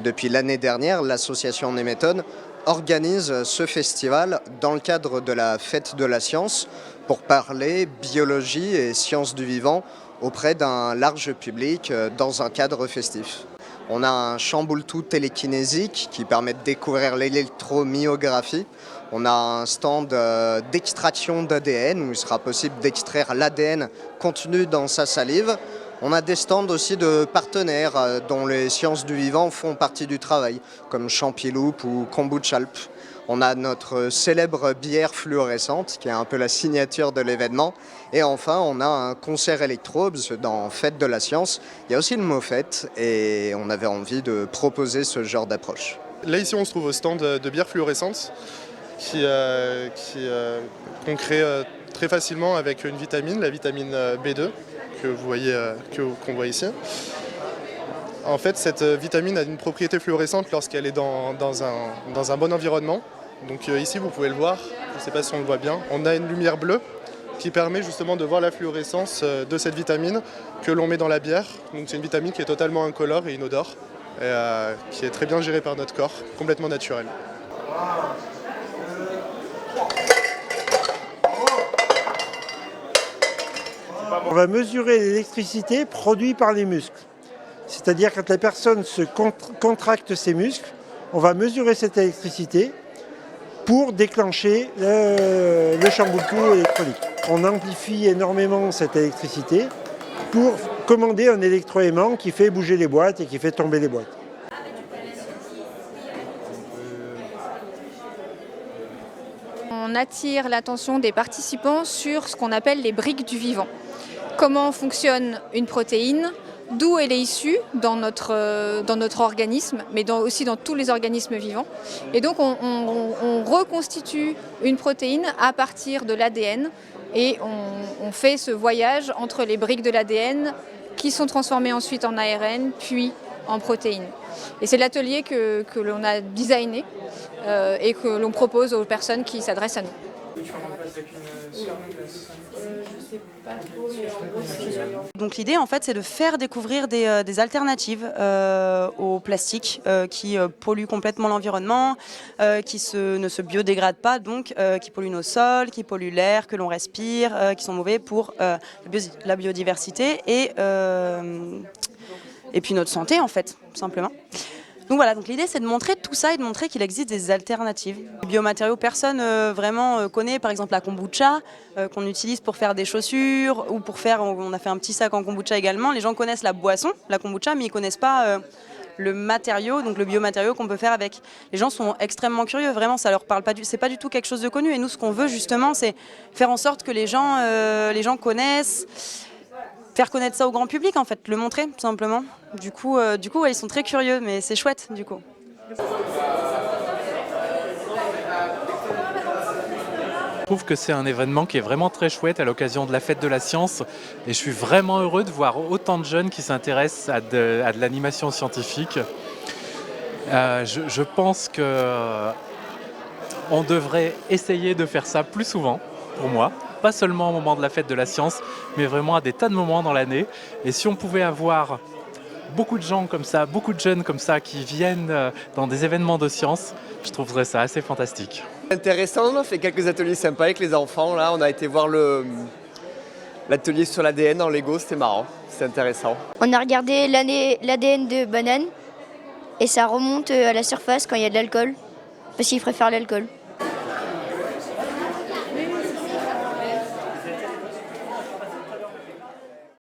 Depuis l'année dernière, l'association Néméthode organise ce festival dans le cadre de la Fête de la Science pour parler biologie et sciences du vivant auprès d'un large public dans un cadre festif. On a un champ Bluetooth télékinésique qui permet de découvrir l'électromyographie. On a un stand d'extraction d'ADN où il sera possible d'extraire l'ADN contenu dans sa salive. On a des stands aussi de partenaires dont les sciences du vivant font partie du travail, comme Champiloup ou Kombuchalp. On a notre célèbre bière fluorescente, qui est un peu la signature de l'événement. Et enfin, on a un concert électro, parce que dans Fête de la Science, il y a aussi le mot fête, et on avait envie de proposer ce genre d'approche. Là, ici, on se trouve au stand de bière fluorescente, qu'on crée très facilement avec une vitamine, la vitamine B2, qu'on voit ici. En fait, cette vitamine a une propriété fluorescente lorsqu'elle est dans un bon environnement. Donc ici, vous pouvez le voir, je ne sais pas si on le voit bien, on a une lumière bleue qui permet justement de voir la fluorescence de cette vitamine que l'on met dans la bière. Donc c'est une vitamine qui est totalement incolore et inodore, et qui est très bien gérée par notre corps, complètement naturelle. On va mesurer l'électricité produite par les muscles. C'est-à-dire quand la personne se contracte ses muscles, on va mesurer cette électricité pour déclencher le champ Bluetooth électronique. On amplifie énormément cette électricité pour commander un électroaimant qui fait bouger les boîtes et qui fait tomber les boîtes. On attire l'attention des participants sur ce qu'on appelle les briques du vivant. Comment fonctionne une protéine, d'où elle est issue dans notre organisme, mais aussi dans tous les organismes vivants. Et donc on reconstitue une protéine à partir de l'ADN et on fait ce voyage entre les briques de l'ADN qui sont transformées ensuite en ARN, puis en protéines. Et c'est l'atelier que l'on a designé et que l'on propose aux personnes qui s'adressent à nous. Donc l'idée en fait c'est de faire découvrir des alternatives au plastique qui polluent complètement l'environnement, qui ne se biodégradent pas, donc qui polluent nos sols, qui polluent l'air que l'on respire, qui sont mauvais pour la biodiversité et puis notre santé en fait, tout simplement. Donc voilà, donc l'idée c'est de montrer tout ça et de montrer qu'il existe des alternatives. Les biomatériaux, personne vraiment connaît par exemple la kombucha qu'on utilise pour faire des chaussures ou pour faire, on a fait un petit sac en kombucha également. Les gens connaissent la boisson, la kombucha, mais ils ne connaissent pas le matériau, donc le biomatériau qu'on peut faire avec. Les gens sont extrêmement curieux, vraiment ça leur parle pas c'est pas du tout quelque chose de connu et nous ce qu'on veut justement c'est faire en sorte que les gens connaissent. Faire connaître ça au grand public en fait, le montrer tout simplement. Du coup ouais, ils sont très curieux, mais c'est chouette du coup. Je trouve que c'est un événement qui est vraiment très chouette à l'occasion de la Fête de la Science et je suis vraiment heureux de voir autant de jeunes qui s'intéressent à de l'animation scientifique. Je pense qu'on devrait essayer de faire ça plus souvent pour moi. Pas seulement au moment de la Fête de la Science, mais vraiment à des tas de moments dans l'année. Et si on pouvait avoir beaucoup de gens comme ça, beaucoup de jeunes comme ça qui viennent dans des événements de science, je trouverais ça assez fantastique. Intéressant, on a fait quelques ateliers sympas avec les enfants. Là, on a été voir l'atelier sur l'ADN en Lego, c'était marrant, c'était intéressant. On a regardé l'ADN de banane et ça remonte à la surface quand il y a de l'alcool, parce qu'ils préfèrent l'alcool.